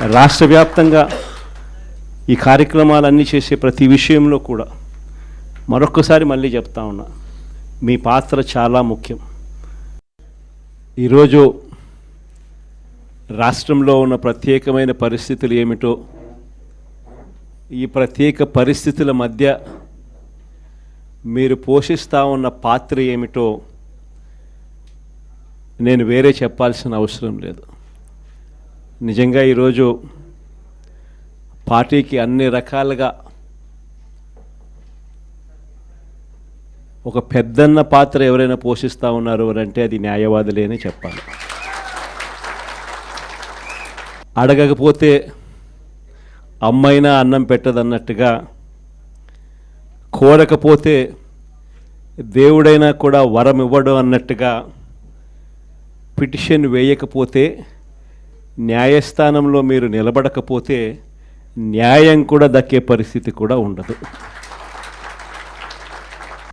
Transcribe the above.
రాష్ట్ర వ్యాప్తంగా ఈ కార్యక్రమాలన్నీ చేసే ప్రతి విషయంలో కూడా మరొక్కసారి మళ్ళీ చెప్తా ఉన్నా, మీ పాత్ర చాలా ముఖ్యం. ఈరోజు రాష్ట్రంలో ఉన్న ప్రత్యేకమైన పరిస్థితులు ఏమిటో, ఈ ప్రత్యేక పరిస్థితుల మధ్య మీరు పోషిస్తూ ఉన్న పాత్ర ఏమిటో నేను వేరే చెప్పాల్సిన అవసరం లేదు. నిజంగా ఈరోజు పార్టీకి అన్ని రకాలుగా ఒక పెద్దన్న పాత్ర ఎవరైనా పోషిస్తూ ఉన్నారు అంటే అది న్యాయవాదులే అని చెప్పాలి. అడగకపోతే అమ్మైనా అన్నం పెట్టదన్నట్టుగా, కోరకపోతే దేవుడైనా కూడా వరం ఇవ్వడం అన్నట్టుగా, పిటిషన్ వేయకపోతే, న్యాయస్థానంలో మీరు నిలబడకపోతే న్యాయం కూడా దక్కే పరిస్థితి కూడా ఉండదు.